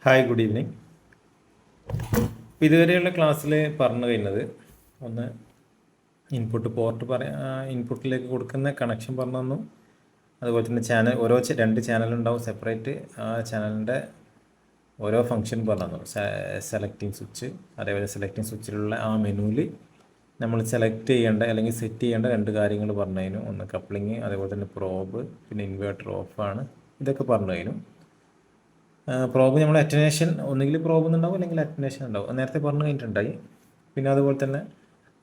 Hi, good evening. ഇതുവരെയുള്ള ക്ലാസ്സിൽ പറഞ്ഞു കഴിഞ്ഞത് ഒന്ന് ഇൻപുട്ട് ഇൻപുട്ടിലേക്ക് കൊടുക്കുന്ന കണക്ഷൻ പറഞ്ഞു തന്നു. അതുപോലെ തന്നെ രണ്ട് ചാനലുണ്ടാവും സെപ്പറേറ്റ്. ആ ചാനലിൻ്റെ ഓരോ ഫങ്ഷൻ പറഞ്ഞു തന്നു. സെലക്ടിങ് സ്വിച്ച്, അതേപോലെ സെലക്ടിങ് സ്വിച്ചിലുള്ള ആ മെനുവിൽ നമ്മൾ സെലക്ട് ചെയ്യേണ്ട അല്ലെങ്കിൽ സെറ്റ് ചെയ്യേണ്ട രണ്ട് കാര്യങ്ങൾ പറഞ്ഞു കഴിഞ്ഞു. ഒന്ന് കപ്ലിങ്, അതേപോലെ തന്നെ പ്രോബ്, പിന്നെ ഇൻവേർട്ടർ ഓഫാണ്. ഇതൊക്കെ പറഞ്ഞു കഴിഞ്ഞു. പ്രോബ് നമ്മൾ അറ്റനേഷൻ ഒന്നുകിൽ പ്രോബ് എന്നുണ്ടാവും അല്ലെങ്കിൽ അറ്റനേഷൻ ഉണ്ടാവും, നേരത്തെ പറഞ്ഞു കഴിഞ്ഞിട്ടുണ്ടായി. പിന്നെ അതുപോലെ തന്നെ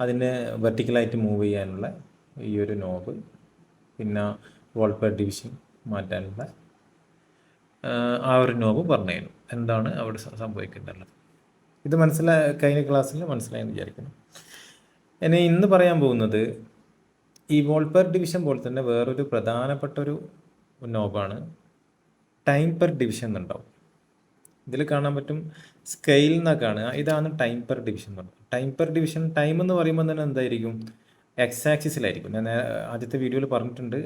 അതിനെ വെർട്ടിക്കലായിട്ട് മൂവ് ചെയ്യാനുള്ള ഈ ഒരു നോബ്, പിന്നെ വോൾട്ട് പെർ ഡിവിഷൻ മാറ്റാനുള്ള ആ ഒരു നോബ് പറഞ്ഞു തരും. എന്താണ് അവിടെ സംഭവിക്കേണ്ടത് ഇത് കഴിഞ്ഞ ക്ലാസ്സിൽ മനസ്സിലായെന്ന് വിചാരിക്കുന്നു. ഇനി ഇന്ന് പറയാൻ പോകുന്നത് ഈ വോൾട്ട് പെർ ഡിവിഷൻ പോലെ തന്നെ വേറൊരു പ്രധാനപ്പെട്ട ഒരു നോബാണ് ടൈം പെർ ഡിവിഷൻ എന്നുണ്ടാവും. ഇതിൽ കാണാൻ പറ്റും സ്കെയിൽ എന്നാ കാണുക. ഇതാണ് ടൈം പെർ ഡിവിഷൻ എന്ന് പറയുന്നത്. ടൈം പെർ ഡിവിഷൻ, ടൈം എന്ന് പറയുമ്പോൾ തന്നെ എന്തായിരിക്കും? എക്സ് ആക്സിസിലായിരിക്കും. ഞാൻ ആദ്യത്തെ വീഡിയോയിൽ പറഞ്ഞിട്ടുണ്ട്,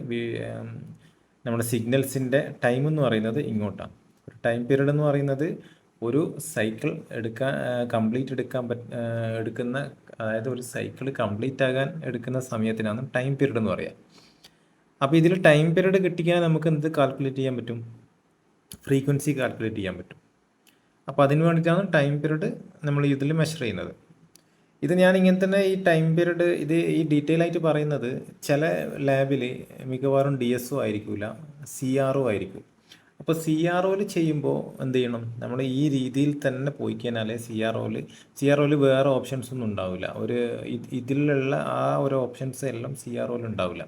നമ്മുടെ സിഗ്നൽസിൻ്റെ ടൈം എന്ന് പറയുന്നത് ഇങ്ങോട്ടാണ്. ഒരു ടൈം പീരീഡ് എന്ന് പറയുന്നത് ഒരു സൈക്കിൾ എടുക്കുന്ന, അതായത് ഒരു സൈക്കിൾ കംപ്ലീറ്റ് ആകാൻ എടുക്കുന്ന സമയത്തിനാണ് ടൈം പീരീഡ് എന്ന് പറയുക. അപ്പോൾ ഇതിൽ ടൈം പീരീഡ് കിട്ടിക്കാൻ നമുക്ക് എന്ത് കാൽക്കുലേറ്റ് ചെയ്യാൻ പറ്റും? ഫ്രീക്വൻസി കാൽക്കുലേറ്റ് ചെയ്യാൻ പറ്റും. അപ്പോൾ അതിന് വേണ്ടിയിട്ടാണ് ടൈം പീരീഡ് നമ്മൾ ഇതിൽ മെഷർ ചെയ്യുന്നത്. ഇത് ഞാൻ ഇങ്ങനെ തന്നെ ഈ ടൈം പീരീഡ് ഈ ഡീറ്റെയിൽ ആയിട്ട് പറയുന്നത് ചില ലാബിൽ മിക്കവാറും DSO ആയിരിക്കില്ല, CRO ആയിരിക്കും. അപ്പോൾ CROയിൽ ചെയ്യുമ്പോൾ എന്ത് ചെയ്യണം? നമ്മൾ ഈ രീതിയിൽ തന്നെ പോയി കഴിഞ്ഞാൽ CROയിൽ വേറെ ഓപ്ഷൻസ് ഒന്നും ഉണ്ടാവില്ല. ഇതിലുള്ള ആ ഒരു ഓപ്ഷൻസ് എല്ലാം CROയിൽ ഉണ്ടാവില്ല.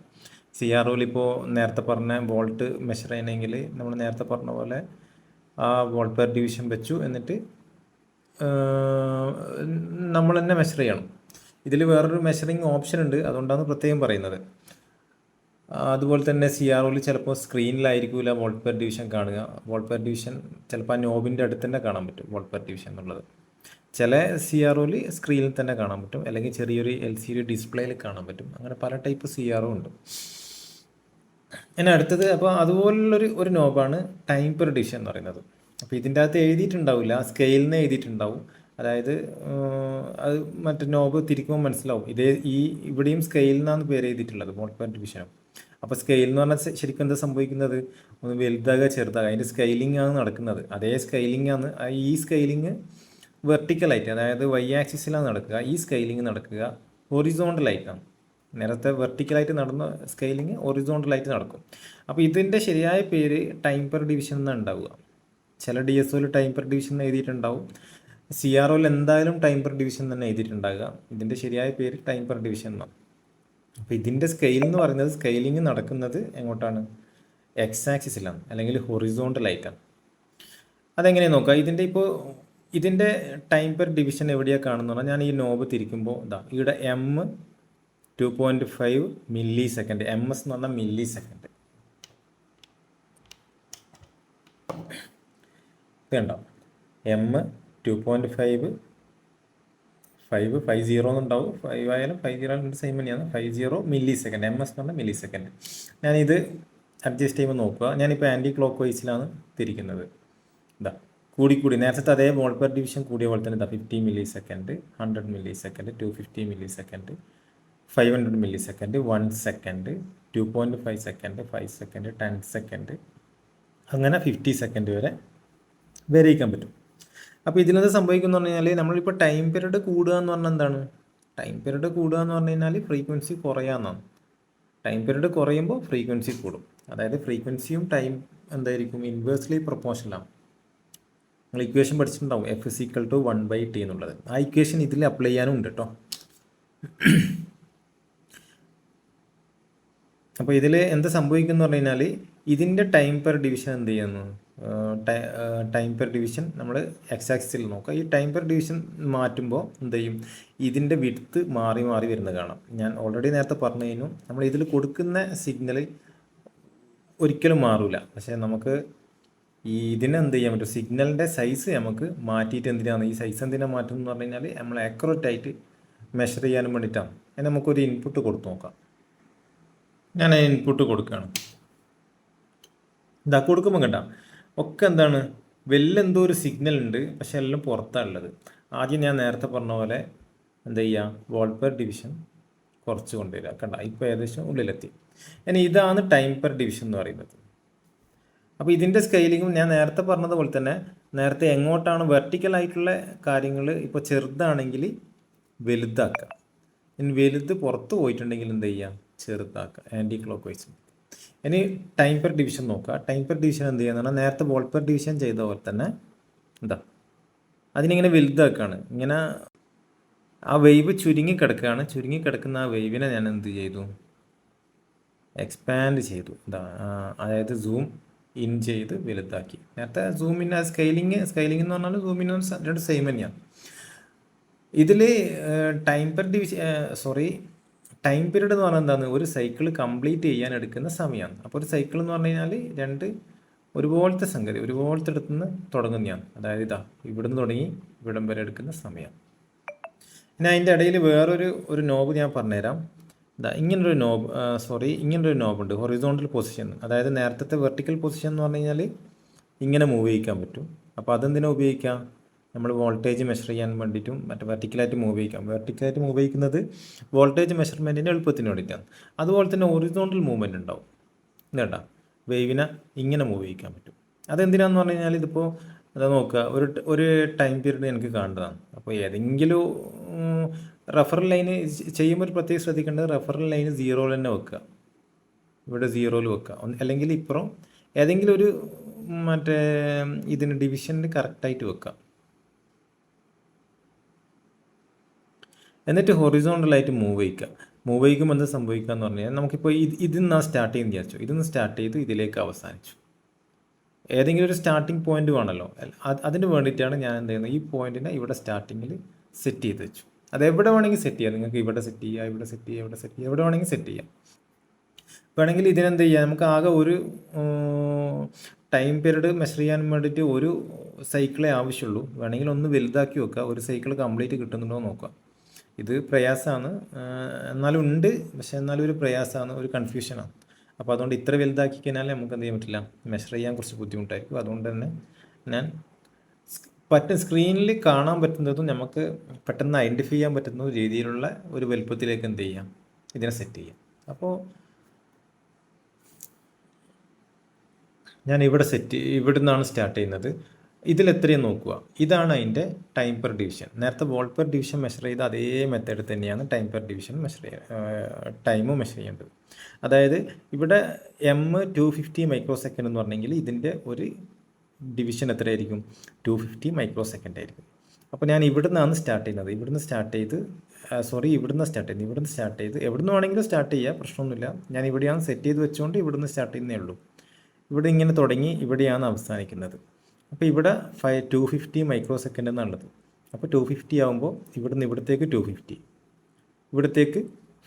CROയിൽ ഇപ്പോൾ നേരത്തെ പറഞ്ഞ വോൾട്ട് മെഷർ ചെയ്യണമെങ്കിൽ നമ്മൾ നേരത്തെ പറഞ്ഞ പോലെ ആ വോൾട്ട് പെർ ഡിവിഷൻ വെച്ചു, എന്നിട്ട് നമ്മൾ തന്നെ മെഷർ ചെയ്യണം. ഇതിൽ വേറൊരു മെഷറിങ് ഓപ്ഷൻ ഉണ്ട്, അതുകൊണ്ടാണ് പ്രത്യേകം പറയുന്നത്. അതുപോലെ തന്നെ CROയിൽ ചിലപ്പോൾ സ്ക്രീനിലായിരിക്കില്ല വോൾട്ട് പെർ ഡിവിഷൻ കാണുക. വോൾട്ട് പെർ ഡിവിഷൻ ചിലപ്പോൾ ആ നോബിൻ്റെ അടുത്ത് തന്നെ കാണാൻ പറ്റും വോൾട്ട് പെർ ഡിവിഷൻ എന്നുള്ളത്. ചില CROയിൽ സ്ക്രീനിൽ തന്നെ കാണാൻ പറ്റും, അല്ലെങ്കിൽ ചെറിയൊരു LCD ഡിസ്പ്ലേയിൽ കാണാൻ പറ്റും. അങ്ങനെ പല ടൈപ്പ് CRO ഉണ്ട്. ഇനി അടുത്തത്, അപ്പോൾ അതുപോലുള്ളൊരു നോബാണ് ടൈം പെർ ഡിവിഷൻ എന്ന് പറയുന്നത്. അപ്പോൾ ഇതിൻ്റെ അകത്ത് എഴുതിയിട്ടുണ്ടാവില്ല, സ്കെയിലിന് എഴുതിയിട്ടുണ്ടാവും. അതായത് അത് മറ്റേ നോബ് തിരിക്കുമ്പോൾ മനസ്സിലാവും. ഇവിടെയും സ്കെയിൽ എന്നാണ് പേര് എഴുതിയിട്ടുള്ളത്, വോൾട്ട് പെർ ഡിവിഷനും. അപ്പോൾ സ്കെയിൽ എന്ന് പറഞ്ഞാൽ ശരിക്കും എന്താ സംഭവിക്കുന്നത്? ഒന്ന് വലുതാകുക, ചെറുതാകുക, അതിൻ്റെ സ്കെയിലിംഗ് ആണ് നടക്കുന്നത്. അതേ സ്കെയിലിംഗ് ആണ്. ഈ സ്കെയിലിംഗ് വെർട്ടിക്കലായിട്ട്, അതായത് Y ആക്സിസിലാണ് നടക്കുക. ഈ സ്കെയിലിംഗ് നടക്കുക ഹൊറിസോണ്ടലായിട്ടാണ്. നേരത്തെ വെർട്ടിക്കലായിട്ട് നടന്ന സ്കെയിലിംഗ് ഹൊറിസോണ്ടലായിട്ട് നടക്കും. അപ്പോൾ ഇതിൻ്റെ ശരിയായ പേര് ടൈം പെർ ഡിവിഷൻ എന്നാണ് ഉണ്ടാവുക. ചില DSOയിൽ ടൈം പെർ ഡിവിഷൻ എഴുതിയിട്ടുണ്ടാവും, CROയിൽ എന്തായാലും ടൈം പെർ ഡിവിഷൻ തന്നെ എഴുതിയിട്ടുണ്ടാകുക. ഇതിൻ്റെ ശരിയായ പേര് ടൈം പെർ ഡിവിഷൻ എന്നാണ്. അപ്പോൾ ഇതിൻ്റെ സ്കെയിൽ എന്ന് പറയുന്നത്, സ്കെയിലിംഗ് നടക്കുന്നത് എങ്ങോട്ടാണ്? എക്സ് ആക്സിസിലാണ്, അല്ലെങ്കിൽ ഹൊറിസോണ്ടലായിട്ടാണ്. അതെങ്ങനെയാണ് നോക്കുക? ഇതിൻ്റെ ടൈം പെർ ഡിവിഷൻ എവിടെയാണ് കാണുന്നത് പറഞ്ഞാൽ, ഞാൻ ഈ നോബ് തിരിക്കുമ്പോൾ ഇവിടെ 2.5 മില്ലി സെക്കൻഡ്. MS എന്ന് പറഞ്ഞാൽ മില്ലി സെക്കൻഡ്. ഇതുണ്ടോ? 2.5 50 എന്നുണ്ടാവും. 5 ആയാലും 50 സെയിം തന്നെയാണ്. 50 മില്ലി സെക്കൻഡ്. MS എന്ന് പറഞ്ഞാൽ മില്ലി സെക്കൻഡ്. ഞാനിത് അഡ്ജസ്റ്റ് ചെയ്യുമ്പോൾ നോക്കുക. ഞാനിപ്പോൾ ആൻറ്റി ക്ലോക്ക് വൈസിലാണ് തിരിക്കുന്നത്. കൂടി നേരത്തെ അതേ വോൾട്ട് പെർ ഡിവിഷൻ കൂടിയ പോലെ തന്നെ 50 milli second, 100 milli second, 250 milli second, 500 milli second, 1 second, 2.5 second, 5 second, 10 second, അങ്ങനെ 50 സെക്കൻഡ് വരെ വരയിക്കാൻ പറ്റും. അപ്പോൾ ഇതിനെന്ത് സംഭവിക്കുന്നു പറഞ്ഞു കഴിഞ്ഞാൽ, നമ്മളിപ്പോൾ ടൈം പീരീഡ് കൂടുക എന്ന് പറഞ്ഞാൽ എന്താണ്? ടൈം പീരീഡ് കൂടുക എന്ന് പറഞ്ഞു കഴിഞ്ഞാൽ ഫ്രീക്വൻസി കുറയാമെന്നാണ്. ടൈം പീരീഡ് കുറയുമ്പോൾ ഫ്രീക്വൻസി കൂടും. അതായത് ഫ്രീക്വൻസിയും ടൈം എന്തായിരിക്കും? ഇൻവേഴ്സ്ലി പ്രൊപ്പോർഷനാണ്. നിങ്ങൾ ഇക്വേഷൻ പഠിച്ചിട്ടുണ്ടാവും, F = 1/T എന്നുള്ളത്. ആ ഇക്വേഷൻ ഇതിൽ അപ്ലൈ ചെയ്യാനും ഉണ്ട് കേട്ടോ. അപ്പോൾ ഇതിൽ എന്ത് സംഭവിക്കുന്നു പറഞ്ഞു കഴിഞ്ഞാൽ, ഇതിൻ്റെ ടൈം പെർ ഡിവിഷൻ എന്ത് ചെയ്യുന്നു? ടൈം പെർ ഡിവിഷൻ നമ്മൾ എക്സ് ആക്സിസിൽ നോക്കുക. ഈ ടൈം പെർ ഡിവിഷൻ മാറ്റുമ്പോൾ എന്ത് ചെയ്യും? ഇതിൻ്റെ വിഡ്ത്ത് മാറി വരുന്നത് കാണാം. ഞാൻ ഓൾറെഡി നേരത്തെ പറഞ്ഞു കഴിഞ്ഞു, നമ്മൾ ഇതിൽ കൊടുക്കുന്ന സിഗ്നൽ ഒരിക്കലും മാറില്ല. പക്ഷേ നമുക്ക് ഇതിനെന്ത് ചെയ്യാൻ പറ്റും? സിഗ്നലിൻ്റെ സൈസ് നമുക്ക് മാറ്റിയിട്ട് എന്തിനാണ് ഈ സൈസ് എന്തിനാണ് മാറ്റുന്നത് എന്ന് പറഞ്ഞു കഴിഞ്ഞാൽ, നമ്മൾ ആക്യുറേറ്റായിട്ട് മെഷർ ചെയ്യാനും വേണ്ടിയിട്ടാണ്. അതിന് നമുക്കൊരു ഇൻപുട്ട് കൊടുത്തു നോക്കാം. ഞാൻ ഇൻപുട്ട് കൊടുക്കുകയാണ്. കൊടുക്കുമ്പോൾ കണ്ട ഒക്കെ എന്താണ്? വെല്ലെന്തോ ഒരു സിഗ്നൽ ഉണ്ട്, പക്ഷെ എല്ലാം പുറത്താണ് ഉള്ളത്. ആദ്യം ഞാൻ നേരത്തെ പറഞ്ഞ പോലെ എന്താ ചെയ്യുക, വോൾട്ട് പെർ ഡിവിഷൻ കുറച്ച് കൊണ്ടുവരിക. കണ്ട, ഇപ്പോൾ ഏകദേശം ഉള്ളിലെത്തി. ഇനി ഇതാണ് ടൈം പെർ ഡിവിഷൻ എന്ന് പറയുന്നത്. അപ്പോൾ ഇതിൻ്റെ സ്കെയിലിങ്ങും ഞാൻ നേരത്തെ പറഞ്ഞതുപോലെ തന്നെ, നേരത്തെ എങ്ങോട്ടാണ് വെർട്ടിക്കൽ ആയിട്ടുള്ള കാര്യങ്ങൾ ഇപ്പോൾ ചെറുതാണെങ്കിൽ വലുതാക്കുക, ഇനി വലുത് പുറത്ത് പോയിട്ടുണ്ടെങ്കിൽ എന്ത് ചെയ്യുക, ചെറുതാക്കുക, ആൻറ്റി ക്ലോക്ക് വൈസ്. ഇനി ടൈം പെർ ഡിവിഷൻ നോക്കുക. ടൈം പെർ ഡിവിഷൻ എന്ത് ചെയ്യുക പറഞ്ഞാൽ നേരത്തെ വോൾട്ട് പെർ ഡിവിഷൻ ചെയ്ത പോലെ തന്നെ എന്താ അതിനിങ്ങനെ വലുതാക്കുകയാണ്. ഇങ്ങനെ ആ വേവ് ചുരുങ്ങി കിടക്കുന്ന ആ വേവിനെ ഞാൻ എന്ത് ചെയ്തു, എക്സ്പാൻഡ് ചെയ്തു. അതായത് സൂം ഇൻ ചെയ്ത് വലുതാക്കി. നേരത്തെ സൂം ഇൻ സ്കെയിലിംഗ് എന്ന് പറഞ്ഞാൽ സൂം ഇൻ രണ്ട് സെയിം തന്നെയാണ്. ഇതിൽ time per division time period എന്ന് പറഞ്ഞാൽ എന്താണ്, ഒരു സൈക്കിൾ കംപ്ലീറ്റ് ചെയ്യാൻ എടുക്കുന്ന സമയമാണ്. അപ്പോൾ ഒരു സൈക്കിൾ എന്ന് പറഞ്ഞു കഴിഞ്ഞാൽ രണ്ട് ഒരുപോലത്തെ സംഗതി, ഒരുപോലത്തെ അടുത്ത് നിന്ന് തുടങ്ങുന്നതാണ്. അതായത് ഇവിടുന്ന് തുടങ്ങി ഇവിടം വരെ എടുക്കുന്ന സമയം. ഇനി അതിൻ്റെ ഇടയിൽ വേറൊരു നോബ് ഞാൻ പറഞ്ഞുതരാം. ഇങ്ങനൊരു നോബ് ഉണ്ട്, ഹൊറിസോണ്ടൽ പൊസിഷൻ. അതായത് നേരത്തെ വെർട്ടിക്കൽ പൊസിഷൻ എന്ന് പറഞ്ഞു കഴിഞ്ഞാൽ ഇങ്ങനെ മൂവ് ചെയ്യിക്കാൻ പറ്റും. അപ്പോൾ അതെന്തിനാ ഉപയോഗിക്കാം, നമ്മൾ വോൾട്ടേജ് മെഷർ ചെയ്യാൻ വേണ്ടിയിട്ടും മറ്റേ വെർട്ടിക്കലായിട്ട് മൂവ് ചെയ്യിക്കുന്നത് വോൾട്ടേജ് മെഷർമെൻറ്റിൻ്റെ എളുപ്പത്തിന് വേണ്ടിയിട്ടാണ്. അതുപോലെ തന്നെ ഹൊറിസോണ്ടൽ മൂവ്മെൻറ്റ് ഉണ്ടാവും. എന്താ, വേവിനെ ഇങ്ങനെ മൂവ് ചെയ്യിക്കാൻ പറ്റും. അതെന്തിനാന്ന് പറഞ്ഞു കഴിഞ്ഞാൽ ഇതിപ്പോൾ നോക്കുക, ഒരു ടൈം പീരീഡ് എനിക്ക് കാണേണ്ടതാണ്. അപ്പോൾ ഏതെങ്കിലും റെഫറൽ ലൈന് ചെയ്യുമ്പോൾ ഒരു പ്രത്യേകം ശ്രദ്ധിക്കേണ്ടത്, റെഫറൽ ലൈന് 0 തന്നെ വെക്കുക, ഇവിടെ 0 വെക്കുക. അല്ലെങ്കിൽ ഇപ്പുറം ഏതെങ്കിലും ഒരു മറ്റേ ഇതിന് ഡിവിഷനിൽ കറക്റ്റായിട്ട് വെക്കുക. എന്നിട്ട് ഹൊറിസോണ്ടലായിട്ട് മൂവ് ചെയ്യിക്കുമ്പോൾ എന്ത് സംഭവിക്കുക എന്ന് പറഞ്ഞു കഴിഞ്ഞാൽ, നമുക്കിപ്പോൾ ഇതിൽ നിന്നാണ് സ്റ്റാർട്ട് ചെയ്യുന്ന വിചാരിച്ചു, ഇതിൽ സ്റ്റാർട്ട് ചെയ്ത് ഇതിലേക്ക് അവസാനിച്ചു. ഏതെങ്കിലും ഒരു സ്റ്റാർട്ടിങ് പോയിന്റ് വേണമല്ലോ, അതിന് വേണ്ടിയിട്ടാണ് ഞാൻ എന്ത് ചെയ്യുന്നത്, ഈ പോയിന്റിനെ ഇവിടെ സ്റ്റാർട്ടിങ്ങിൽ സെറ്റ് ചെയ്ത് വെച്ചു. അത് എവിടെ വേണമെങ്കിൽ സെറ്റ് ചെയ്യാം, നിങ്ങൾക്ക് ഇവിടെ സെറ്റ് ചെയ്യുക, എവിടെ വേണമെങ്കിൽ സെറ്റ് ചെയ്യാം. വേണമെങ്കിൽ ഇതിനെന്ത് ചെയ്യാം, നമുക്ക് ആകെ ഒരു ടൈം പീരീഡ് മെഷർ ചെയ്യാൻ വേണ്ടിയിട്ട് ഒരു സൈക്കിളേ ആവശ്യമുള്ളൂ. വേണമെങ്കിൽ ഒന്ന് വലുതാക്കി വെക്കുക, ഒരു സൈക്കിൾ കംപ്ലീറ്റ് കിട്ടുന്നുണ്ടോ നോക്കുക. ഇത് പ്രയാസമാണ്, എന്നാലും ഉണ്ട്, പക്ഷെ എന്നാലും ഒരു പ്രയാസമാണ്, ഒരു കൺഫ്യൂഷനാണ്. അപ്പോൾ അതുകൊണ്ട് ഇത്ര വലുതാക്കി കഴിഞ്ഞാൽ നമുക്ക് എന്ത് ചെയ്യാൻ പറ്റില്ല, മെഷർ ചെയ്യാൻ കുറച്ച് ബുദ്ധിമുട്ടായിരിക്കും. അതുകൊണ്ട് തന്നെ ഞാൻ സ്ക്രീനിൽ കാണാൻ പറ്റുന്നതും നമുക്ക് പെട്ടെന്ന് ഐഡൻറ്റിഫൈ ചെയ്യാൻ പറ്റുന്ന രീതിയിലുള്ള ഒരു വലുപ്പത്തിലേക്ക് എന്ത് ചെയ്യാം, ഇതിനെ സെറ്റ് ചെയ്യാം. അപ്പോൾ ഞാൻ ഇവിടെ നിന്നാണ് സ്റ്റാർട്ട് ചെയ്യുന്നത്. ഇതിലെത്രയും നോക്കുക, ഇതാണ് അതിൻ്റെ ടൈം പെർ ഡിവിഷൻ. നേരത്തെ വോൾട്ട് പെർ ഡിവിഷൻ മെഷർ ചെയ്ത അതേ മെത്തേഡ് തന്നെയാണ് ടൈം പെർ ഡിവിഷൻ ടൈമും മെഷർ ചെയ്യേണ്ടത്. അതായത് ഇവിടെ M250 മൈക്രോ സെക്കൻഡ് എന്ന് പറഞ്ഞെങ്കിൽ ഇതിൻ്റെ ഒരു ഡിവിഷൻ എത്രയായിരിക്കും, 250 മൈക്രോ സെക്കൻഡ് ആയിരിക്കും. അപ്പോൾ ഞാൻ ഇവിടുന്ന് സ്റ്റാർട്ട് ചെയ്യുന്നത്, ഇവിടുന്ന് സ്റ്റാർട്ട് ചെയ്ത് എവിടുന്ന് വേണമെങ്കിലും സ്റ്റാർട്ട് ചെയ്യുക, പ്രശ്നമൊന്നുമില്ല. ഞാൻ ഇവിടെയാണ് സെറ്റ് ചെയ്ത് വെച്ചുകൊണ്ട് ഇവിടുന്ന് സ്റ്റാർട്ട് ചെയ്യുന്നേ ഉള്ളൂ. ഇവിടെ ഇങ്ങനെ തുടങ്ങി ഇവിടെയാണ് അവസാനിക്കുന്നത്. അപ്പോൾ ഇവിടെ 250 മൈക്രോ സെക്കൻഡ് എന്നുള്ളത്. അപ്പോൾ 250 ആകുമ്പോൾ ഇവിടുന്ന് ഇവിടത്തേക്ക് 250, ഇവിടത്തേക്ക്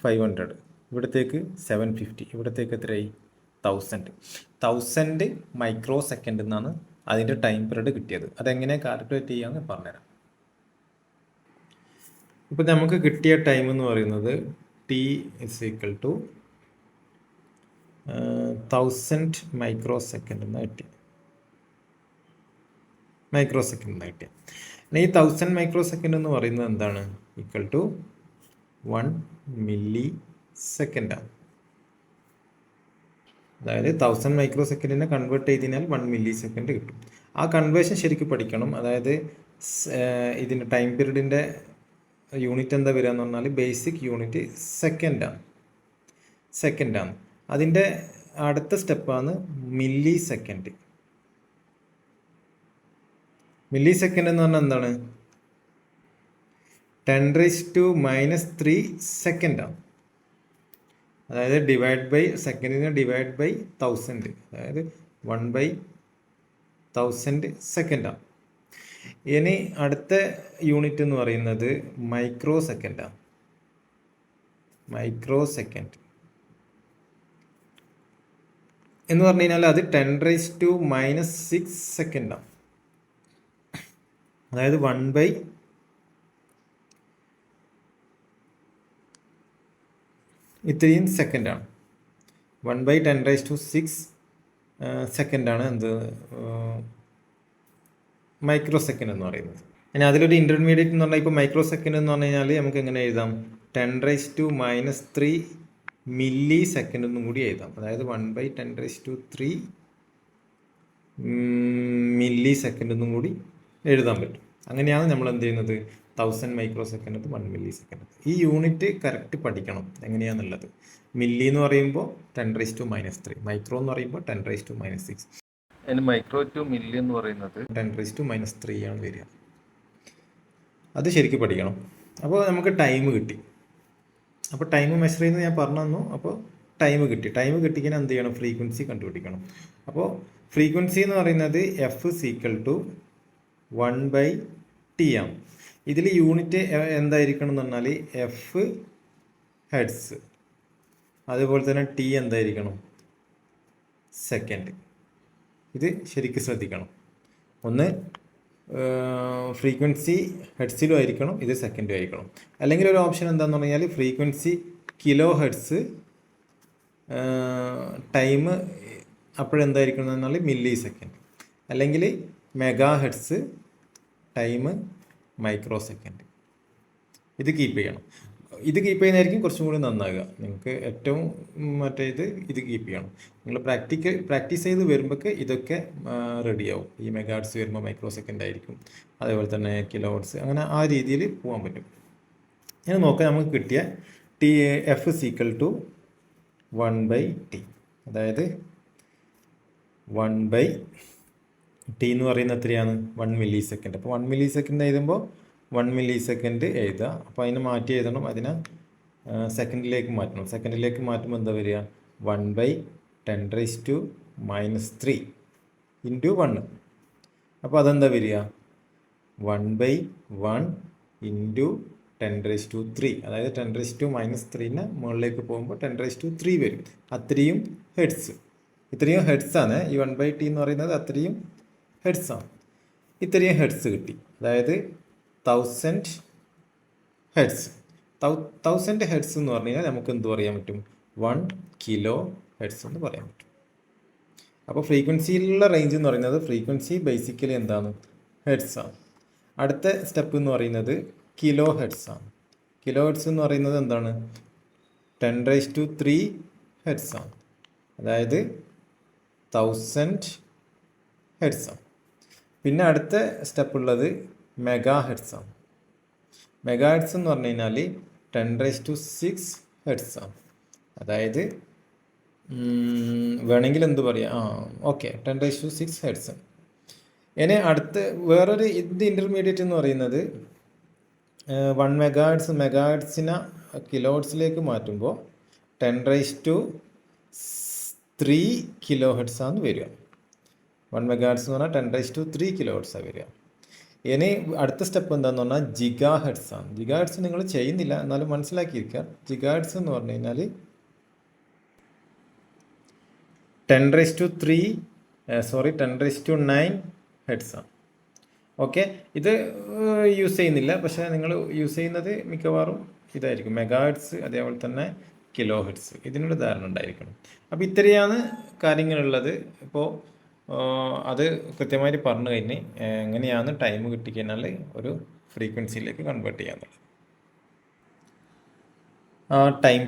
500, ഇവിടത്തേക്ക് 750, ഇവിടത്തേക്ക് എത്രയായി 1000 മൈക്രോ സെക്കൻഡ് എന്നാണ് അതിൻ്റെ ടൈം പീരീഡ് കിട്ടിയത്. അതെങ്ങനെ കാൽക്കുലേറ്റ് ചെയ്യാമെന്ന് പറഞ്ഞുതരാം. ഇപ്പോൾ നമുക്ക് കിട്ടിയ ടൈം എന്ന് പറയുന്നത് T = 1000 മൈക്രോ സെക്കൻഡ് എന്ന് കിട്ടി. ഈ 1000 മൈക്രോ സെക്കൻഡ് എന്ന് പറയുന്നത് എന്താണ്, = 1 മില്ലി സെക്കൻഡാണ്. അതായത് 1000 മൈക്രോ സെക്കൻഡിനെ കൺവേർട്ട് ചെയ്ത് കഴിഞ്ഞാൽ 1 മില്ലി സെക്കൻഡ് കിട്ടും. ആ കൺവേർഷൻ ശരിക്കും പഠിക്കണം. അതായത് ഇതിൻ്റെ ടൈം പീരീഡിൻ്റെ യൂണിറ്റ് എന്താ വരിക എന്ന് പറഞ്ഞാൽ, ബേസിക് യൂണിറ്റ് സെക്കൻഡാണ്. അതിൻ്റെ അടുത്ത സ്റ്റെപ്പാണ് മില്ലി സെക്കൻഡ്. മില്ലി സെക്കൻഡ് എന്ന് പറഞ്ഞാൽ എന്താണ്, 10⁻³ സെക്കൻഡാണ്. അതായത് സെക്കൻഡിനെ ഡിവൈഡ് ബൈ 1000, അതായത് 1/1000 സെക്കൻഡാണ്. ഇനി അടുത്ത യൂണിറ്റ് എന്ന് പറയുന്നത് മൈക്രോ സെക്കൻഡാണ്. എന്ന് പറഞ്ഞു കഴിഞ്ഞാൽ അത് 10⁻⁻6 സെക്കൻഡാണ്. അതായത് 1/3 സെക്കൻഡാണ്. 1/10⁻6 സെക്കൻഡാണ് മൈക്രോ സെക്കൻഡ് എന്ന് പറയുന്നത്. ഇനി അതിലൊരു ഇൻ്റർമീഡിയറ്റ് എന്ന് പറഞ്ഞാൽ ഇപ്പോൾ മൈക്രോ സെക്കൻഡ് എന്ന് പറഞ്ഞു കഴിഞ്ഞാൽ നമുക്ക് എങ്ങനെ എഴുതാം? 10⁻³ മില്ലി സെക്കൻഡ് എന്നും കൂടി എഴുതാം. അതായത് 1/10⁻³ മില്ലി സെക്കൻഡ് എന്നും കൂടി എഴുതാൻ പറ്റും. അങ്ങനെയാണ് നമ്മൾ എന്ത് ചെയ്യുന്നത്? 1000 മൈക്രോ സെക്കൻഡ് 1 മില്ലി സെക്കൻഡ്. ഈ യൂണിറ്റ് കറക്റ്റ് പഠിക്കണം എങ്ങനെയാണെന്നുള്ളത്. മില്ലി എന്ന് പറയുമ്പോൾ 10⁻³ മൈക്രോ എന്ന് പറയുമ്പോൾ 10⁻⁻6. അതിന് മൈക്രോ ടു മില്ലി എന്ന് പറയുന്നത് 10⁻³ ആണ് വരിക. അത് ശരിക്കും പഠിക്കണം. അപ്പോൾ നമുക്ക് ടൈം കിട്ടി. അപ്പോൾ ടൈം മെഷർ ചെയ്യുന്നത് ഞാൻ പറഞ്ഞു തന്നു. അപ്പോൾ ടൈം കിട്ടി. ടൈം കിട്ടിക്കാൻ എന്ത് ചെയ്യണം? ഫ്രീക്വൻസി കണ്ടുപിടിക്കണം. അപ്പോൾ ഫ്രീക്വൻസി എന്ന് പറയുന്നത് F = 1/T ആണ്. ഇതിൽ യൂണിറ്റ് എന്തായിരിക്കണം എന്ന് പറഞ്ഞാൽ എഫ് ഹെഡ്സ്, അതുപോലെ തന്നെ ടി എന്തായിരിക്കണം? സെക്കൻഡ്. ഇത് ശരിക്കും ശ്രദ്ധിക്കണം. ഒന്ന് ഫ്രീക്വൻസി ഹെഡ്സിലും ആയിരിക്കണം, ഇത് സെക്കൻഡും ആയിരിക്കണം. അല്ലെങ്കിൽ ഒരു ഓപ്ഷൻ എന്താണെന്ന് പറഞ്ഞാൽ ഫ്രീക്വൻസി കിലോ ഹെഡ്സ്, ടൈം അപ്പോഴെന്തായിരിക്കണം എന്ന് പറഞ്ഞാൽ മില്ലി സെക്കൻഡ്. അല്ലെങ്കിൽ mega heads, time micro second. ഇത് കീപ്പ് ചെയ്യണം. ഇത് കീപ്പ് ചെയ്യുന്നതായിരിക്കും കുറച്ചും കൂടി നന്നാകുക. നിങ്ങൾക്ക് ഏറ്റവും ഇത് കീപ്പ് ചെയ്യണം. നിങ്ങൾ പ്രാക്ടീസ് ചെയ്ത് വരുമ്പോൾ ഇതൊക്കെ റെഡിയാവും. ഈ മെഗാഹെർട്സ് വരുമ്പോൾ മൈക്രോ സെക്കൻഡ് ആയിരിക്കും, അതേപോലെ തന്നെ കിലോ ഹെർട്സ്, അങ്ങനെ ആ രീതിയിൽ പോകാൻ പറ്റും. ഇനി നോക്കാം, നമുക്ക് കിട്ടിയ F = 1/T. അതായത് 1/T എന്ന് പറയുന്നത് എത്രയാണ്? 1 മില്ലി സെക്കൻഡ്. അപ്പോൾ 1 മില്ലി സെക്കൻഡ് എഴുതുമ്പോൾ 1 മില്ലി സെക്കൻഡ് എഴുതുക. അപ്പോൾ അതിനെ മാറ്റി എഴുതണം. അതിനെ സെക്കൻഡിലേക്ക് മാറ്റണം. സെക്കൻഡിലേക്ക് മാറ്റുമ്പോൾ എന്താ വരിക? 1/10⁻³ ഇൻറ്റു 1. അപ്പോൾ അതെന്താ വരിക? 1/1 ഇൻറ്റു 10⁻³ അതായത് 10⁻³ മുകളിലേക്ക് പോകുമ്പോൾ 10⁻³ വരും. അത്രയും ഹെഡ്സ്. ഇത്രയും ഹെഡ്സാണ് ഈ 1/T എന്ന് പറയുന്നത്. അത്രയും ഹെഡ്സാണ്. ഇത്രയും ഹെഡ്സ് കിട്ടി. അതായത് 1000 ഹെഡ്സ്. 1000 ഹെഡ്സ് എന്ന് പറഞ്ഞു കഴിഞ്ഞാൽ നമുക്ക് എന്ത് പറയാൻ പറ്റും? 1 കിലോ ഹെഡ്സ് എന്ന് പറയാൻ പറ്റും. അപ്പോൾ ഫ്രീക്വൻസിയിലുള്ള റേഞ്ച് എന്ന് പറയുന്നത് ഫ്രീക്വൻസി ബേസിക്കലി എന്താണ്? ഹെഡ്സാണ്. അടുത്ത സ്റ്റെപ്പ് എന്ന് പറയുന്നത് കിലോ ഹെഡ്സാണ്. കിലോ ഹെഡ്സ് എന്ന് പറയുന്നത് എന്താണ്? 10⁻³ ഹെഡ്സാണ്. അതായത് 1000 ഹെഡ്സാണ്. പിന്നെ അടുത്ത സ്റ്റെപ്പ് ഉള്ളത് മെഗാ ഹെഡ്സാണ്. മെഗാ ഹെഡ്സ് എന്ന് പറഞ്ഞു കഴിഞ്ഞാൽ 10⁻⁶ ഹെഡ്സാണ്. അതായത് വേണമെങ്കിൽ എന്ത് പറയാം? Okay, 10⁻⁶ heads. ഇനി അടുത്ത് വേറൊരു ഇൻ്റർമീഡിയറ്റ് എന്ന് പറയുന്നത് 1 മെഗാഹെർട്സ്. മെഗാഹെർട്സിനെ കിലോ ഹെർട്സിലേക്ക് മാറ്റുമ്പോൾ 10⁻³ കിലോ ഹെർട്സാണ് വരിക. 1 മെഗാഹെർട്സ് എന്ന് പറഞ്ഞാൽ 10⁻³ കിലോ ഹെർട്സാണ് വരിക. ഇനി അടുത്ത സ്റ്റെപ്പ് എന്താണെന്ന് പറഞ്ഞാൽ ജിഗാ ഹെർട്സാണ്. ജിഗാ ഹെർട്സ് നിങ്ങൾ ചെയ്യുന്നില്ല, എന്നാലും മനസ്സിലാക്കിയിരിക്കുക. ജിഗാ ഹെർട്സ് എന്ന് പറഞ്ഞു കഴിഞ്ഞാൽ 10⁻⁹ ഹെഡ്സാണ്. ഓക്കെ, ഇത് യൂസ് ചെയ്യുന്നില്ല, പക്ഷേ നിങ്ങൾ യൂസ് ചെയ്യുന്നത് മിക്കവാറും ഇതായിരിക്കും. മെഗാ ഹെഡ്സ്, അതേപോലെ തന്നെ കിലോ ഹെഡ്സ്. ഇതിനൊരു ധാരണ ഉണ്ടായിരിക്കണം. അപ്പോൾ ഇത്രയാണ് കാര്യങ്ങളുള്ളത്. ഇപ്പോൾ അത് കൃത്യമായിട്ട് പറഞ്ഞു കഴിഞ്ഞ് എങ്ങനെയാണ് ടൈം കിട്ടിക്കഴിഞ്ഞാൽ ഒരു ഫ്രീക്വൻസിയിലേക്ക് കൺവേർട്ട് ചെയ്യാന്നുള്ളത്. ടൈം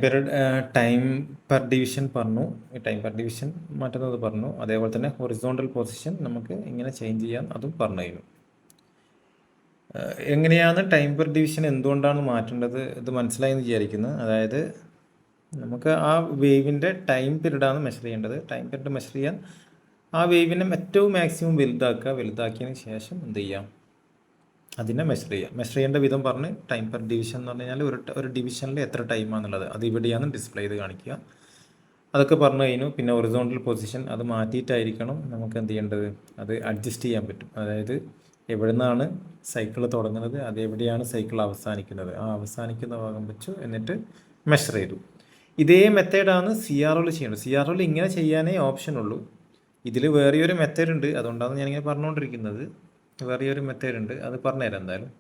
പെർ ഡിവിഷൻ പറഞ്ഞു. ടൈം പെർ ഡിവിഷൻ മാറ്റുന്നത് പറഞ്ഞു. അതേപോലെ തന്നെ ഹൊറിസോണ്ടൽ പൊസിഷൻ നമുക്ക് ഇങ്ങനെ ചേഞ്ച് ചെയ്യാൻ അതും പറഞ്ഞു. എങ്ങനെയാണ് ടൈം പെർ ഡിവിഷൻ എന്തുകൊണ്ടാണ് മാറ്റേണ്ടത് ഇത് മനസ്സിലായി എന്ന് വിചാരിക്കുന്നത്. അതായത് നമുക്ക് ആ വേവിൻ്റെ ടൈം പീരീഡാണ് മെഷർ ചെയ്യേണ്ടത്. ടൈം പീരീഡ് മെഷർ ചെയ്യാൻ ആ വേവിനെ ഏറ്റവും മാക്സിമം വലുതാക്കിയതിന് ശേഷം എന്ത് ചെയ്യാം? അതിനെ മെഷർ ചെയ്യാം. മെഷർ ചെയ്യേണ്ട വിധം പറഞ്ഞ് ടൈം പെർ ഡിവിഷൻ എന്ന് പറഞ്ഞു കഴിഞ്ഞാൽ ഒരു ഡിവിഷനിൽ എത്ര ടൈമാണെന്നുള്ളത് അത് ഇവിടെയാണ് ഡിസ്പ്ലേ ചെയ്ത് കാണിക്കുക. അതൊക്കെ പറഞ്ഞു കഴിഞ്ഞു. പിന്നെ ഹൊറിസോണ്ടൽ പൊസിഷൻ അത് മാറ്റിയിട്ടായിരിക്കണം നമുക്ക് എന്ത് ചെയ്യേണ്ടത്? അത് അഡ്ജസ്റ്റ് ചെയ്യാൻ പറ്റും. അതായത് എവിടെ നിന്നാണ് സൈക്കിൾ തുടങ്ങുന്നത്, അതെവിടെയാണ് സൈക്കിൾ അവസാനിക്കുന്നത്, ആ അവസാനിക്കുന്ന ഭാഗം വെച്ചു എന്നിട്ട് മെഷർ ചെയ്തു. ഇതേ മെത്തേഡാണ് CROയിൽ ചെയ്യേണ്ടത്. CROയിൽ ഇങ്ങനെ ചെയ്യാനേ ഓപ്ഷൻ ഉള്ളൂ. ഇതിൽ വേറെയൊരു മെത്തേഡ് ഉണ്ട്, അതുകൊണ്ടാണ് ഞാനിങ്ങനെ പറഞ്ഞുകൊണ്ടിരിക്കുന്നത്. വേറെയൊരു മെത്തേഡ് ഉണ്ട്, അത് പറഞ്ഞുതരാം എന്തായാലും.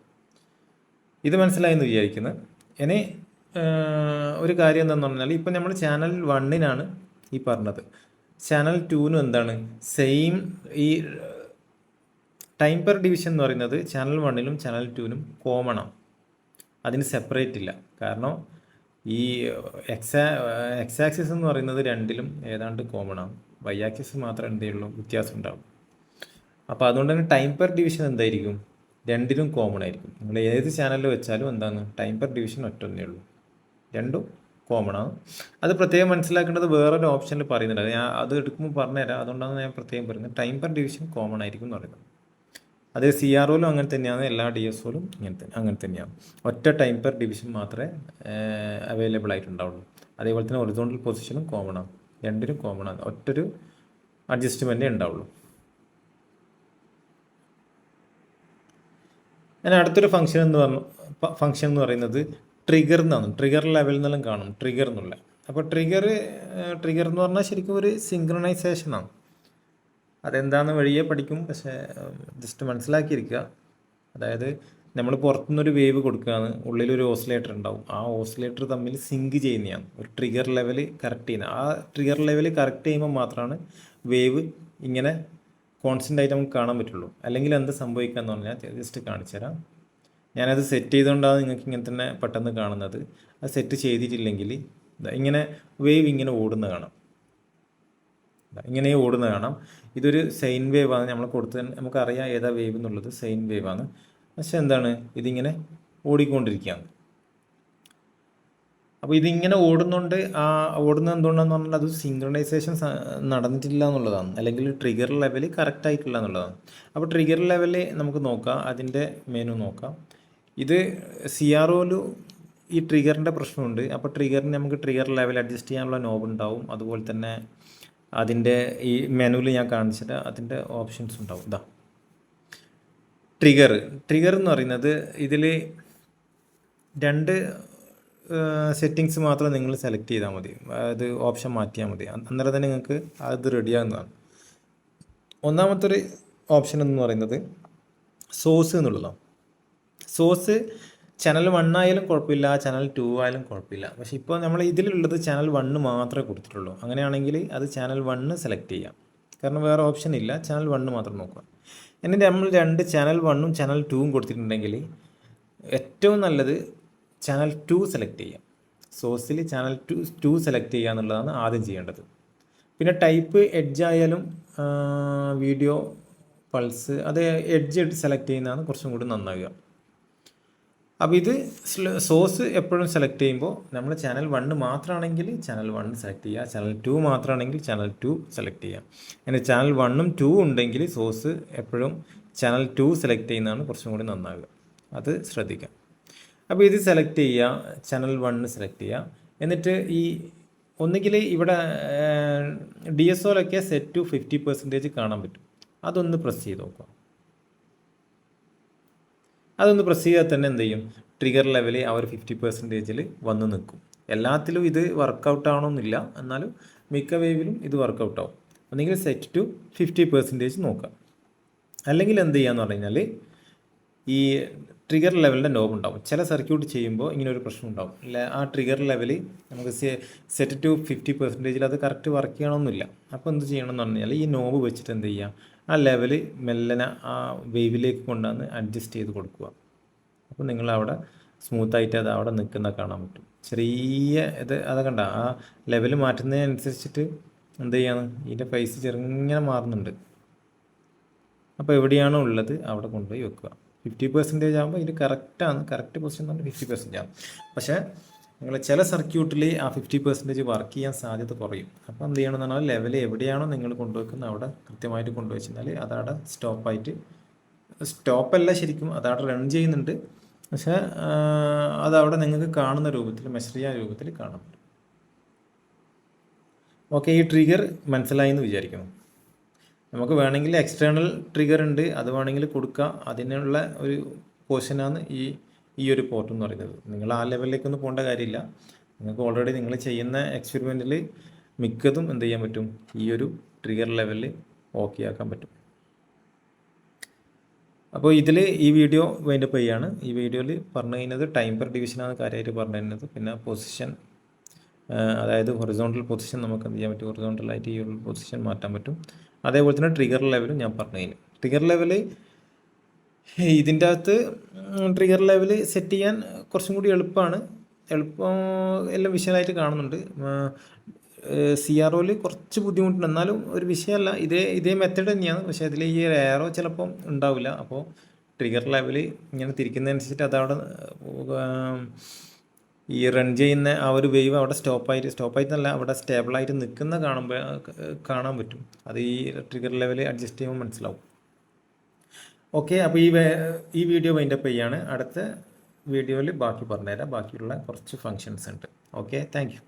ഇത് മനസ്സിലായെന്ന് വിചാരിക്കുന്നത്. ഇനി ഒരു കാര്യം എന്താണെന്ന് പറഞ്ഞാൽ ഇപ്പം നമ്മൾ ചാനൽ 1 ഈ പറഞ്ഞത്. ചാനൽ 2 എന്താണ് സെയിം ഈ ടൈം പെർ ഡിവിഷൻ എന്ന് പറയുന്നത് ചാനൽ 1ലും ചാനൽ 2നും കോമൺ ആണ്, അതിന് സെപ്പറേറ്റ് ഇല്ല. കാരണം ഈ എക്സ് ആക്സിസ് എന്ന് പറയുന്നത് രണ്ടിലും ഏതാണ്ട് കോമൺ ആണ്, വൈ ആക്സിസ് മാത്രമേ എന്തേ ഉള്ളൂ വ്യത്യാസം ഉണ്ടാവും. അപ്പോൾ അതുകൊണ്ട് തന്നെ ടൈം പെർ ഡിവിഷൻ എന്തായിരിക്കും, രണ്ടിലും കോമൺ ആയിരിക്കും. നിങ്ങൾ ഏത് ചാനലിൽ വെച്ചാലും എന്താണ് ടൈം പെർ ഡിവിഷൻ ഒറ്റൊന്നേ ഉള്ളൂ, രണ്ടും കോമൺ ആണ്. അത് പ്രത്യേകം മനസ്സിലാക്കേണ്ടത് വേറൊരു ഓപ്ഷനിൽ പറയുന്നുണ്ട്, ഞാൻ അത് എടുക്കുമ്പോൾ പറഞ്ഞുതരാം. അതുകൊണ്ടാണ് ഞാൻ പ്രത്യേകം പറയുന്നത് ടൈം പെർ ഡിവിഷൻ കോമൺ ആയിരിക്കും എന്ന് പറയുന്നത്. അതേ സി ആർ ഒയിലും അങ്ങനെ തന്നെയാണ്, എല്ലാ ഡി എസ് ഒയിലും അങ്ങനെ തന്നെയാണ്. ഒറ്റ ടൈം പെർ ഡിവിഷൻ മാത്രമേ അവൈലബിൾ ആയിട്ടുണ്ടാവുള്ളൂ. അതേപോലെ തന്നെ ഒറിസോണ്ടൽ പൊസിഷനും കോമൺ ആണ്, രണ്ടിനും കോമൺ ആണ്, ഒറ്റൊരു അഡ്ജസ്റ്റ്മെൻറ്റേ ഉണ്ടാവുള്ളൂ. ഞാൻ അടുത്തൊരു ഫംഗ്ഷൻ എന്ന് പറയുന്നത് ട്രിഗർ എന്നാണ്. ട്രിഗർ ലെവൽ എന്നെല്ലാം കാണും ട്രിഗർ എന്നുള്ള. അപ്പോൾ ട്രിഗർ എന്ന് പറഞ്ഞാൽ ശരിക്കും ഒരു സിങ്ക്രണൈസേഷനാണ്. അതെന്താണെന്ന് വഴിയെ പഠിക്കും, പക്ഷേ ജസ്റ്റ് മനസ്സിലാക്കിയിരിക്കുക. അതായത് നമ്മൾ പുറത്തുനിന്നൊരു വേവ് കൊടുക്കുകയാണ്, ഉള്ളിലൊരു ഓസിലേറ്റർ ഉണ്ടാവും, ആ ഓസിലേറ്റർ തമ്മിൽ സിങ്ക് ചെയ്യുന്നതാണ് ഒരു ട്രിഗർ ലെവൽ കറക്റ്റ് ചെയ്യുന്നത്. ആ ട്രിഗർ ലെവൽ കറക്റ്റ് ചെയ്യുമ്പോൾ മാത്രമാണ് വേവ് ഇങ്ങനെ കോൺസ്റ്റൻ്റ് ആയിട്ട് നമുക്ക് കാണാൻ പറ്റുള്ളൂ. അല്ലെങ്കിൽ എന്ത് സംഭവിക്കാമെന്ന് പറഞ്ഞാൽ ജസ്റ്റ് കാണിച്ചു തരാം. ഞാനത് സെറ്റ് ചെയ്തുകൊണ്ടാണ് നിങ്ങൾക്ക് ഇങ്ങനെ തന്നെ പെട്ടെന്ന് കാണുന്നത്. അത് സെറ്റ് ചെയ്തിട്ടില്ലെങ്കിൽ ഇങ്ങനെ വേവ് ഇങ്ങനെ ഓടുന്ന കാണാം, ഇങ്ങനെ ഓടുന്ന കാണാം. ഇതൊരു സൈൻ വേവ് ആണ്, നമ്മൾ കൊടുത്ത് നമുക്കറിയാം ഏതാ വേവ് എന്നുള്ളത്, സൈൻ വേവ് ആണ്. പക്ഷെ എന്താണ് ഇതിങ്ങനെ ഓടിക്കൊണ്ടിരിക്കുകയാണ്. അപ്പോൾ ഇതിങ്ങനെ ഓടുന്നുണ്ട്. ആ ഓടുന്നത് എന്തുകൊണ്ടാണെന്ന് പറഞ്ഞാൽ അത് സിങ്ക്രണൈസേഷൻ നടന്നിട്ടില്ല എന്നുള്ളതാണ്, അല്ലെങ്കിൽ ട്രിഗർ ലെവൽ കറക്റ്റ് ആയിട്ടില്ല എന്നുള്ളതാണ്. അപ്പോൾ ട്രിഗർ ലെവൽ നമുക്ക് നോക്കാം, അതിൻ്റെ മെനു നോക്കാം. ഇത് സി ആർ ഒയിലും ഈ ട്രിഗറിൻ്റെ പ്രശ്നമുണ്ട്. അപ്പോൾ ട്രിഗറിന് നമുക്ക് ട്രിഗർ ലെവൽ അഡ്ജസ്റ്റ് ചെയ്യാനുള്ള നോബ് ഉണ്ടാവും. അതുപോലെ തന്നെ അതിൻ്റെ ഈ മെനുവിൽ ഞാൻ കാണിച്ചിട്ട് അതിൻ്റെ ഓപ്ഷൻസ് ഉണ്ടാവും. ഇതാ ട്രിഗർ എന്ന് പറയുന്നത് ഇതിൽ രണ്ട് സെറ്റിങ്സ് മാത്രം നിങ്ങൾ സെലക്ട് ചെയ്താൽ മതി, അത് ഓപ്ഷൻ മാറ്റിയാൽ മതി, അന്നേരം തന്നെ നിങ്ങൾക്ക് അത് റെഡിയാകുന്നതാണ്. ഒന്നാമത്തെ ഒരു ഓപ്ഷൻ എന്ന് പറയുന്നത് സോഴ്സ് എന്നുള്ളതാണ്. സോഴ്സ് ചാനൽ 1 ആയാലും കുഴപ്പമില്ല, ചാനൽ 2 ആയാലും കുഴപ്പമില്ല. പക്ഷേ ഇപ്പോൾ നമ്മൾ ഇതിലുള്ളത് ചാനൽ 1 മാത്രമേ കൊടുത്തിട്ടുള്ളൂ. അങ്ങനെയാണെങ്കിൽ അത് ചാനൽ 1 സെലക്ട് ചെയ്യാം, കാരണം വേറെ ഓപ്ഷൻ ഇല്ല, ചാനൽ 1 മാത്രം നോക്കുക. എന്നിട്ട് നമ്മൾ രണ്ട് ചാനൽ 1ഉം ചാനൽ 2ഉം കൊടുത്തിട്ടുണ്ടെങ്കിൽ ഏറ്റവും നല്ലത് ചാനൽ 2 സെലക്ട് ചെയ്യാം. സോഴ്സിൽ ചാനൽ 2 സെലക്ട് ചെയ്യുക എന്നുള്ളതാണ് ആദ്യം ചെയ്യേണ്ടത്. പിന്നെ ടൈപ്പ് എഡ്ജ് ആയാലും വീഡിയോ പൾസ്, അത് എഡ്ജ് സെലക്ട് ചെയ്യുന്നതാണ് കുറച്ചും കൂടി നന്നാവുക. അപ്പോൾ ഇത് സോഴ്സ് എപ്പോഴും സെലക്ട് ചെയ്യുമ്പോൾ നമ്മൾ ചാനൽ 1 മാത്രമാണെങ്കിൽ ചാനൽ 1 സെലക്ട് ചെയ്യുക, ചാനൽ 2 മാത്രമാണെങ്കിൽ ചാനൽ 2 സെലക്ട് ചെയ്യുക. അങ്ങനെ ചാനൽ 1ഉം 2ഉം ഉണ്ടെങ്കിൽ സോഴ്സ് എപ്പോഴും ചാനൽ 2 സെലക്ട് ചെയ്യുന്നതാണ് കുറച്ചും കൂടി നന്നാവുക, അത് ശ്രദ്ധിക്കാം. അപ്പോൾ ഇത് സെലക്ട് ചെയ്യുക, ചാനൽ 1 സെലക്ട് ചെയ്യുക. എന്നിട്ട് ഈ ഒന്നുകിൽ ഇവിടെ ഡി എസ് ഒയിലൊക്കെ സെറ്റ് ടു 50% കാണാൻ പറ്റും, അതൊന്ന് പ്രസ് ചെയ്ത് നോക്കുക. അതൊന്ന് പ്രസ് ചെയ്താൽ തന്നെ എന്ത് ചെയ്യും, ട്രിഗർ ലെവൽ ആ ഒരു 50%-ൽ വന്ന് നിൽക്കും. എല്ലാത്തിലും ഇത് വർക്കൗട്ട് ആവണമെന്നില്ല, എന്നാലും മിക്ക വേവിലും ഇത് വർക്കൗട്ട് ആവും. ഒന്നെങ്കിൽ സെറ്റ് ടു 50% നോക്കുക. അല്ലെങ്കിൽ എന്ത് ചെയ്യാന്ന് പറഞ്ഞു കഴിഞ്ഞാൽ ഈ ട്രിഗർ ലെവലിൻ്റെ നോബ് ഉണ്ടാവും. ചില സർക്യൂട്ട് ചെയ്യുമ്പോൾ ഇങ്ങനെ ഒരു പ്രശ്നം ഉണ്ടാവും, ആ ട്രിഗർ ലെവൽ നമുക്ക് സെറ്റ് ടു 50%-ൽ അത് കറക്റ്റ് വർക്ക് ചെയ്യണമെന്നില്ല. അപ്പോൾ എന്ത് ചെയ്യണമെന്ന് പറഞ്ഞു കഴിഞ്ഞാൽ ഈ നോബ് വെച്ചിട്ട് എന്ത് ചെയ്യുക, ആ ലെവൽ മെല്ലനെ ആ വേവിലേക്ക് കൊണ്ടുവന്ന് അഡ്ജസ്റ്റ് ചെയ്ത് കൊടുക്കുക. അപ്പോൾ നിങ്ങളവിടെ സ്മൂത്തായിട്ട് അത് അവിടെ നിൽക്കുന്ന കാണാൻ പറ്റും. ചെറിയ ഇത് അത് കണ്ട ആ ലെവൽ മാറ്റുന്നതിനനുസരിച്ചിട്ട് എന്ത് ചെയ്യാണ്, ഇതിൻ്റെ ഫേസ് ചെറുങ്ങനെ മാറുന്നുണ്ട്. അപ്പോൾ എവിടെയാണോ ഉള്ളത് അവിടെ കൊണ്ടുപോയി വെക്കുക. 50% ആകുമ്പോൾ ഇത് കറക്റ്റാണ്, കറക്റ്റ് പൊസിഷൻ തന്നെ 50% ആണ്. പക്ഷേ നിങ്ങൾ ചില സർക്യൂട്ടിൽ ആ 50% വർക്ക് ചെയ്യാൻ സാധ്യത കുറയും. അപ്പോൾ എന്ത് ചെയ്യണമെന്ന് പറഞ്ഞാൽ ലെവൽ എവിടെയാണോ നിങ്ങൾ കൊണ്ടുവെക്കുന്നത് അവിടെ കൃത്യമായിട്ട് കൊണ്ടുവച്ചാൽ അതവിടെ സ്റ്റോപ്പല്ല ശരിക്കും, അതവിടെ റൺ ചെയ്യുന്നുണ്ട്. പക്ഷേ അതവിടെ നിങ്ങൾക്ക് കാണുന്ന രൂപത്തിൽ, മെഷർ ചെയ്യാൻ രൂപത്തിൽ കാണാൻ പറ്റും. ഓക്കെ, ഈ ട്രിഗർ മനസ്സിലായി എന്ന് വിചാരിക്കണം. നമുക്ക് വേണമെങ്കിൽ എക്സ്റ്റേണൽ ട്രിഗർ ഉണ്ട്, അത് വേണമെങ്കിൽ കൊടുക്കാം. അതിനുള്ള ഒരു പോർഷനാണ് ഈ ഒരു പോർട്ട് എന്ന് പറയുന്നത്. നിങ്ങൾ ആ ലെവലിലേക്കൊന്നും പോകേണ്ട കാര്യമില്ല. നിങ്ങൾക്ക് ഓൾറെഡി നിങ്ങൾ ചെയ്യുന്ന എക്സ്പെരിമെൻറ്റിൽ മിക്കതും എന്ത് ചെയ്യാൻ പറ്റും, ഈ ഒരു ട്രിഗർ ലെവലിൽ ഓക്കെ ആക്കാൻ പറ്റും. അപ്പോൾ ഇതിൽ ഈ വീഡിയോ വൈൻഡപ്പ് ചെയ്യുകയാണ്. ഈ വീഡിയോയിൽ പറഞ്ഞു കഴിഞ്ഞത് ടൈം പെർ ഡിവിഷനാണ് കാര്യമായിട്ട് പറഞ്ഞു തരുന്നത്. പിന്നെ പൊസിഷൻ, അതായത് ഹൊറിസോണ്ടൽ പൊസിഷൻ നമുക്ക് എന്ത് ചെയ്യാൻ പറ്റും, ഹൊറിസോണ്ടലായിട്ട് ഈ ഒരു പൊസിഷൻ മാറ്റാൻ പറ്റും. അതേപോലെ തന്നെ ട്രിഗർ ലെവലും ഞാൻ പറഞ്ഞു കഴിഞ്ഞു. ട്രിഗർ ലെവൽ ഇതിൻ്റെ അകത്ത് ട്രിഗർ ലെവൽ സെറ്റ് ചെയ്യാൻ കുറച്ചും കൂടി എളുപ്പമാണ്. എളുപ്പം എല്ലാം വിശദമായിട്ട് കാണുന്നുണ്ട്. സി ആർ ഒയിൽ കുറച്ച് ബുദ്ധിമുട്ടുണ്ട്, എന്നാലും ഒരു വിഷയമല്ല. ഇതേ മെത്തേഡ് തന്നെയാണ്, പക്ഷേ അതിൽ ഈ എയറോ ചിലപ്പം ഉണ്ടാവില്ല. അപ്പോൾ ട്രിഗർ ലെവൽ ഇങ്ങനെ തിരിക്കുന്നതനുസരിച്ചിട്ട് അതവിടെ ഈ റൺ ചെയ്യുന്ന ആ ഒരു വേവ് അവിടെ സ്റ്റോപ്പായിട്ടല്ല, അവിടെ സ്റ്റേബിളായിട്ട് നിൽക്കുന്ന കാണാൻ പറ്റും. അത് ഈ ട്രിഗർ ലെവൽ അഡ്ജസ്റ്റ് ചെയ്യുമ്പോൾ മനസ്സിലാവും. ഓക്കെ, അപ്പോൾ ഈ വീഡിയോ വൈൻഡപ്പ് ചെയ്യാണ്. അടുത്ത വീഡിയോയിൽ ബാക്കി പറഞ്ഞുതരാം. ബാക്കിയുള്ള കുറച്ച് ഫങ്ഷൻസ് ഉണ്ട്. Okay, thank you.